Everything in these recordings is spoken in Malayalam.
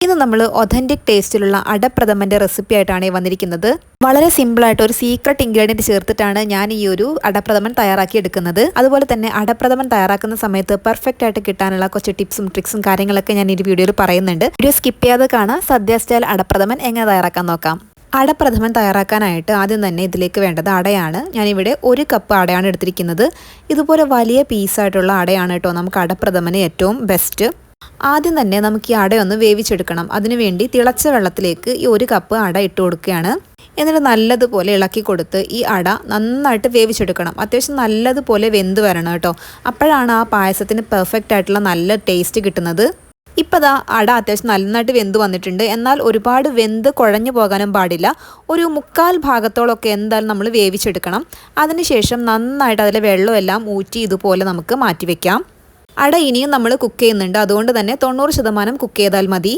ഇന്ന് നമ്മൾ ഒതന്റിക് ടേസ്റ്റിലുള്ള അടപ്രഥമൻ്റെ റെസിപ്പി ആയിട്ടാണ് വന്നിരിക്കുന്നത്. വളരെ സിമ്പിളായിട്ട് ഒരു സീക്രട്ട് ഇൻഗ്രീഡിയൻറ്റ് ചേർത്തിട്ടാണ് ഞാൻ ഈ ഒരു അടപ്രഥമൻ തയ്യാറാക്കി എടുക്കുന്നത്. അതുപോലെ തന്നെ അടപ്രഥമൻ തയ്യാറാക്കുന്ന സമയത്ത് പെർഫെക്റ്റ് ആയിട്ട് കിട്ടാനുള്ള കുറച്ച് ടിപ്സും ട്രിക്സും കാര്യങ്ങളൊക്കെ ഞാൻ ഈ വീഡിയോയിൽ പറയുന്നുണ്ട്. വീഡിയോ സ്കിപ്പ് ചെയ്യാതെ കാണാം. സദ്യ സ്റ്റൈൽ അടപ്രഥമൻ എങ്ങനെ തയ്യാറാക്കാൻ നോക്കാം. അടപ്രഥമൻ തയ്യാറാക്കാനായിട്ട് ആദ്യം തന്നെ ഇതിലേക്ക് വേണ്ടത് അടയാണ്. ഞാനിവിടെ 1 കപ്പ് അടയാണ് എടുത്തിരിക്കുന്നത്. ഇതുപോലെ വലിയ പീസായിട്ടുള്ള അടയാണ് കേട്ടോ നമുക്ക് അടപ്രഥമന് ഏറ്റവും ബെസ്റ്റ്. ആദ്യം തന്നെ നമുക്ക് ഈ അടയൊന്ന് വേവിച്ചെടുക്കണം. അതിനുവേണ്ടി തിളച്ച വെള്ളത്തിലേക്ക് ഈ 1 കപ്പ് അട ഇട്ട് കൊടുക്കുകയാണ്. എന്നിട്ട് നല്ലതുപോലെ ഇളക്കി കൊടുത്ത് ഈ അട നന്നായിട്ട് വേവിച്ചെടുക്കണം. അത്യാവശ്യം നല്ലതുപോലെ വെന്ത് വരണം കേട്ടോ. അപ്പോഴാണ് ആ പായസത്തിന് പെർഫെക്റ്റ് ആയിട്ടുള്ള നല്ല ടേസ്റ്റ് കിട്ടുന്നത്. ഇപ്പോൾ ദാ അട അത്യാവശ്യം നന്നായിട്ട് വെന്ത് വന്നിട്ടുണ്ട്. എന്നാൽ ഒരുപാട് വെന്ത് കുഴഞ്ഞു പോകാനും പാടില്ല. ഒരു 1/4 ഭാഗത്തോളമൊക്കെ എന്തായാലും നമ്മൾ വേവിച്ചെടുക്കണം. അതിനുശേഷം നന്നായിട്ട് അതിലെ വെള്ളമെല്ലാം ഊറ്റി ഇതുപോലെ നമുക്ക് മാറ്റിവെക്കാം. അട ഇനിയും നമ്മൾ കുക്ക് ചെയ്യുന്നുണ്ട്. അതുകൊണ്ട് തന്നെ 90% കുക്ക് ചെയ്താൽ മതി.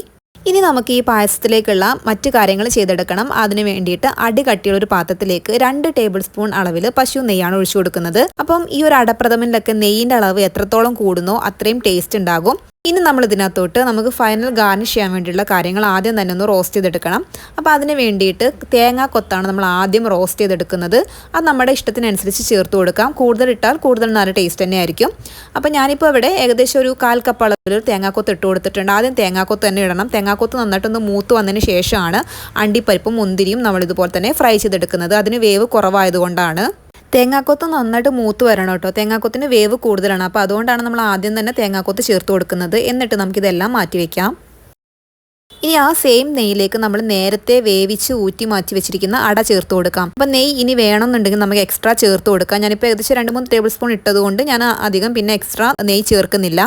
ഇനി നമുക്ക് ഈ പായസത്തിലേക്കുള്ള മറ്റു കാര്യങ്ങൾ ചെയ്തെടുക്കണം. അതിന് വേണ്ടിയിട്ട് അടി കട്ടിയുള്ള ഒരു പാത്രത്തിലേക്ക് 2 ടേബിൾ സ്പൂൺ അളവിൽ പശു നെയ്യാണ് ഒഴിച്ചു കൊടുക്കുന്നത്. അപ്പം ഈ ഒരു അടപ്രഥമനിലൊക്കെ നെയ്യിൻ്റെ അളവ് എത്രത്തോളം കൂടുന്നോ അത്രയും ടേസ്റ്റ് ഉണ്ടാകും. ഇനി നമ്മൾ ഇതിനകത്തോട്ട് നമുക്ക് ഫൈനൽ ഗാർണിഷ് ചെയ്യാൻ വേണ്ടിയിട്ടുള്ള കാര്യങ്ങൾ ആദ്യം തന്നെ ഒന്ന് റോസ്റ്റ് ചെയ്തെടുക്കണം. അപ്പോൾ അതിന് വേണ്ടിയിട്ട് തേങ്ങാ കൊത്താണ് നമ്മൾ ആദ്യം റോസ്റ്റ് ചെയ്തെടുക്കുന്നത്. അത് നമ്മുടെ ഇഷ്ടത്തിനനുസരിച്ച് ചേർത്ത് കൊടുക്കാം. കൂടുതൽ ഇട്ടാൽ കൂടുതൽ നല്ല ടേസ്റ്റ് തന്നെ ആയിരിക്കും. അപ്പോൾ ഞാനിപ്പോൾ ഇവിടെ ഏകദേശം ഒരു 1/4 കപ്പ് അളവിൽ തേങ്ങാക്കൊത്ത് ഇട്ട് കൊടുത്തിട്ടുണ്ട്. ആദ്യം തേങ്ങാക്കൊത്ത് തന്നെ ഇടണം. തേങ്ങാക്കൊത്ത് നന്നായിട്ടൊന്ന് മൂത്ത് വന്നതിന് ശേഷമാണ് അണ്ടിപ്പരിപ്പും മുന്തിരിയും നമ്മളിതുപോലെ തന്നെ ഫ്രൈ ചെയ്തെടുക്കുന്നത്. അതിന് വേവ് കുറവായതുകൊണ്ടാണ്. തേങ്ങാക്കൊത്ത് നന്നായിട്ട് മൂത്ത് വരണം കേട്ടോ. തേങ്ങാക്കൊത്തിന് വേവ് കൂടുതലാണ്. അപ്പോൾ അതുകൊണ്ടാണ് നമ്മൾ ആദ്യം തന്നെ തേങ്ങാക്കൊത്ത് ചേർത്ത് കൊടുക്കുന്നത്. എന്നിട്ട് നമുക്കിതെല്ലാം മാറ്റി വയ്ക്കാം. ഇനി ആ സെയിം നെയ്യിലേക്ക് നമ്മൾ നേരത്തെ വേവിച്ച് ഊറ്റി മാറ്റി വെച്ചിരിക്കുന്ന അട ചേർത്ത് കൊടുക്കാം. അപ്പം നെയ്യ് ഇനി വേണമെന്നുണ്ടെങ്കിൽ നമുക്ക് എക്സ്ട്രാ ചേർത്ത് കൊടുക്കാം. ഞാനിപ്പോൾ ഏകദേശം 2-3 ടേബിൾ സ്പൂൺ ഇട്ടതുകൊണ്ട് ഞാൻ അധികം പിന്നെ എക്സ്ട്രാ നെയ്യ് ചേർക്കുന്നില്ല.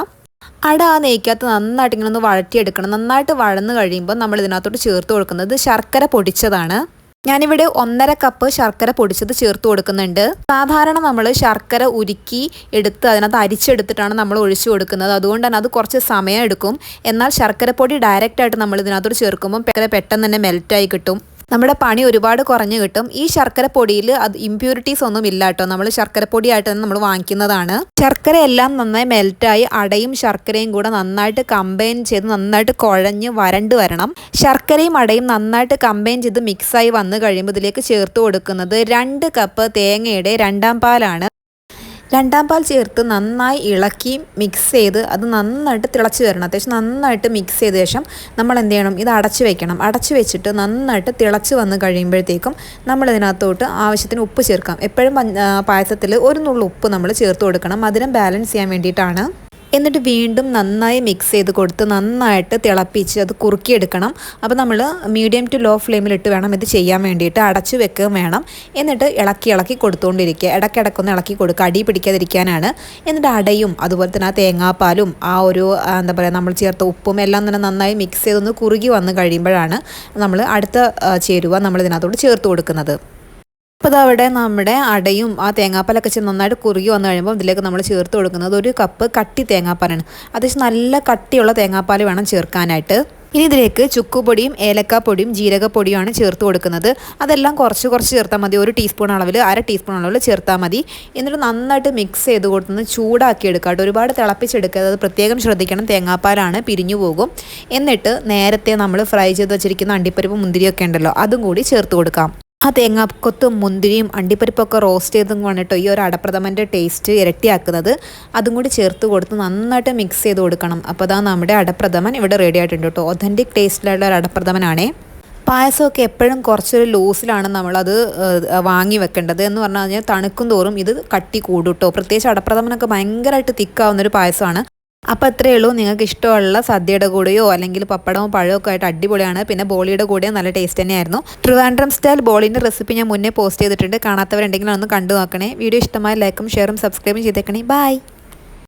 അട ആ നെയ്ക്കകത്ത് നന്നായിട്ട് ഇങ്ങനെ ഒന്ന് വഴറ്റിയെടുക്കണം. നന്നായിട്ട് വഴന്ന് കഴിയുമ്പോൾ നമ്മൾ ഇതിനകത്തോട്ട് ചേർത്ത് കൊടുക്കുന്നത് ശർക്കര പൊടിച്ചതാണ്. ഞാനിവിടെ 1/2 കപ്പ് ശർക്കര പൊടിച്ചത് ചേർത്ത് കൊടുക്കുന്നുണ്ട്. സാധാരണ നമ്മൾ ശർക്കര ഉരുക്കി എടുത്ത് അതിനകത്ത് അരിച്ചെടുത്തിട്ടാണ് നമ്മൾ ഒഴിച്ചു കൊടുക്കുന്നത്. അതുകൊണ്ട് തന്നെ അത് കുറച്ച് സമയം എടുക്കും. എന്നാൽ ശർക്കരപ്പൊടി ഡയറക്റ്റായിട്ട് നമ്മൾ ഇതിനകത്തോട്ട് ചേർക്കുമ്പോൾ പെട്ടെന്ന് തന്നെ മെൽറ്റായി കിട്ടും. നമ്മുടെ പണി ഒരുപാട് കുറഞ്ഞു കിട്ടും. ഈ ശർക്കര പൊടിയിൽ അത് ഇമ്പ്യൂരിറ്റീസ് ഒന്നും ഇല്ല കേട്ടോ. നമ്മൾ ശർക്കരപ്പൊടിയായിട്ട് തന്നെ നമ്മൾ വാങ്ങിക്കുന്നതാണ്. ശർക്കര എല്ലാം നന്നായി മെൽറ്റായി അടയും ശർക്കരയും കൂടെ നന്നായിട്ട് കമ്പൈൻ ചെയ്ത് നന്നായിട്ട് കുഴഞ്ഞ് വരണ്ട് വരണം. ശർക്കരയും അടയും നന്നായിട്ട് കമ്പൈൻ ചെയ്ത് മിക്സായി വന്നു കഴിയുമ്പോൾ ഇതിലേക്ക് ചേർത്ത് കൊടുക്കുന്നത് 2 കപ്പ് തേങ്ങയുടെ 2ാം പാലാണ്. 2ാം പാൽ ചേർത്ത് നന്നായി ഇളക്കി മിക്സ് ചെയ്ത് അത് നന്നായിട്ട് തിളച്ച് വരണം. അത്യാവശ്യം നന്നായിട്ട് മിക്സ് ചെയ്ത ശേഷം നമ്മൾ എന്ത് ചെയ്യണം, ഇത് അടച്ച് വെക്കണം. അടച്ച് വെച്ചിട്ട് നന്നായിട്ട് തിളച്ച് വന്ന് കഴിയുമ്പോഴത്തേക്കും നമ്മൾ ഇതിനകത്തോട്ട് ആവശ്യത്തിന് ഉപ്പ് ചേർക്കാം. എപ്പോഴും പായസത്തിൽ 1 നുള്ളു ഉപ്പ് നമ്മൾ ചേർത്ത് കൊടുക്കണം. മധുരം ബാലൻസ് ചെയ്യാൻ വേണ്ടിയിട്ടാണ്. എന്നിട്ട് വീണ്ടും നന്നായി മിക്സ് ചെയ്ത് കൊടുത്ത് നന്നായിട്ട് തിളപ്പിച്ച് അത് കുറുക്കിയെടുക്കണം. അപ്പോൾ നമ്മൾ മീഡിയം ടു ലോ ഫ്ലെയിമിലിട്ട് വേണം ഇത് ചെയ്യാൻ വേണ്ടിയിട്ട്. അടച്ച് വെക്കുകയും വേണം. എന്നിട്ട് ഇളക്കി കൊടുത്തുകൊണ്ടിരിക്കുക. ഇടയ്ക്കിടയ്ക്കൊന്ന് ഇളക്കി കൊടുക്കുക, അടി പിടിക്കാതിരിക്കാനാണ്. എന്നിട്ട് അടയും അതുപോലെ തന്നെ ആ തേങ്ങാപ്പാലും ആ ഒരു എന്താ പറയുക നമ്മൾ ചേർത്ത ഉപ്പും എല്ലാം തന്നെ നന്നായി മിക്സ് ചെയ്തൊന്ന് കുറുകി വന്ന് കഴിയുമ്പോഴാണ് നമ്മൾ അടുത്ത ചേരുവ നമ്മൾ ഇതിനകത്തോട്ട് ചേർത്ത് കൊടുക്കുന്നത്. അപ്പോൾ അതവിടെ നമ്മുടെ അടയും ആ തേങ്ങാപ്പാലൊക്കെ നന്നായിട്ട് കുറുകി വന്നു കഴിയുമ്പോൾ ഇതിലേക്ക് നമ്മൾ ചേർത്ത് കൊടുക്കുന്നത് 1 കപ്പ് കട്ടി തേങ്ങാപ്പാലാണ്. അത്യാവശ്യം നല്ല കട്ടിയുള്ള തേങ്ങാപ്പാൽ വേണം ചേർക്കാനായിട്ട്. ഇനി ഇതിലേക്ക് ചുക്കുപൊടിയും ഏലക്കാപ്പൊടിയും ജീരകപ്പൊടിയുമാണ് ചേർത്ത് കൊടുക്കുന്നത്. അതെല്ലാം കുറച്ച് ചേർത്താൽ മതി. 1 ടീസ്പൂൺ അളവിൽ 1/2 ടീസ്പൂൺ അളവിൽ ചേർത്താൽ മതി. എന്നിട്ട് നന്നായിട്ട് മിക്സ് ചെയ്ത് കൊടുത്ത് ചൂടാക്കി എടുക്കുക കേട്ടോ. ഒരുപാട് തിളപ്പിച്ചെടുക്കുക. അത് പ്രത്യേകം ശ്രദ്ധിക്കണം. തേങ്ങാപ്പാലാണ് പിരിഞ്ഞു പോകും. എന്നിട്ട് നേരത്തെ നമ്മൾ ഫ്രൈ ചെയ്ത് വെച്ചിരിക്കുന്ന അണ്ടിപ്പരിപ്പ് മുന്തിരിയൊക്കെ ഉണ്ടല്ലോ അതും കൂടി ചേർത്ത് കൊടുക്കാം. ആ തേങ്ങാക്കൊത്തും മുന്തിരിയും അണ്ടിപ്പരിപ്പൊക്കെ റോസ്റ്റ് ചെയ്തും കൊണ്ടിട്ടോ ഈ ഒരു അടപ്രഥമൻ്റെ ടേസ്റ്റ് ഇരട്ടിയാക്കുന്നത്. അതും കൂടി ചേർത്ത് കൊടുത്ത് നന്നായിട്ട് മിക്സ് ചെയ്ത് കൊടുക്കണം. അപ്പോൾ അതാ നമ്മുടെ അടപ്രഥമൻ ഇവിടെ റെഡി ആയിട്ടുണ്ട് കേട്ടോ. ഒതൻറ്റിക് ടേസ്റ്റിലുള്ള ഒരു അടപ്രഥമനാണേ. പായസമൊക്കെ എപ്പോഴും കുറച്ചൊരു ലൂസിലാണ് നമ്മളത് വാങ്ങി വെക്കേണ്ടത്. എന്ന് പറഞ്ഞു കഴിഞ്ഞാൽ തണുക്കും തോറും ഇത് കട്ടി കൂടും കേട്ടോ. പ്രത്യേകിച്ച് അടപ്രഥമനൊക്കെ ഭയങ്കരമായിട്ട് തിക്കാവുന്നൊരു പായസമാണ്. അപ്പോൾ അത്രയേ ഉള്ളൂ. നിങ്ങൾക്ക് ഇഷ്ടമുള്ള സദ്യയുടെ കൂടെയോ അല്ലെങ്കിൽ പപ്പടമോ പഴമോ ഒക്കെ ആയിട്ട് അടിപൊളിയാണ്. പിന്നെ ബോളിയുടെ കൂടെയോ നല്ല ടേസ്റ്റ് തന്നെയായിരുന്നു. ട്രിവാൻഡ്രം സ്റ്റൈൽ ബോളിൻ്റെ റെസിപ്പി ഞാൻ മുന്നേ പോസ്റ്റ് ചെയ്തിട്ടുണ്ട്. കാണാത്തവരുണ്ടെങ്കിൽ ഒന്ന് കണ്ടു നോക്കണേ. വീഡിയോ ഇഷ്ടമായ ലൈക്കും ഷെയറും സബ്സ്ക്രൈബും ചെയ്തേക്കണേ. ബൈ.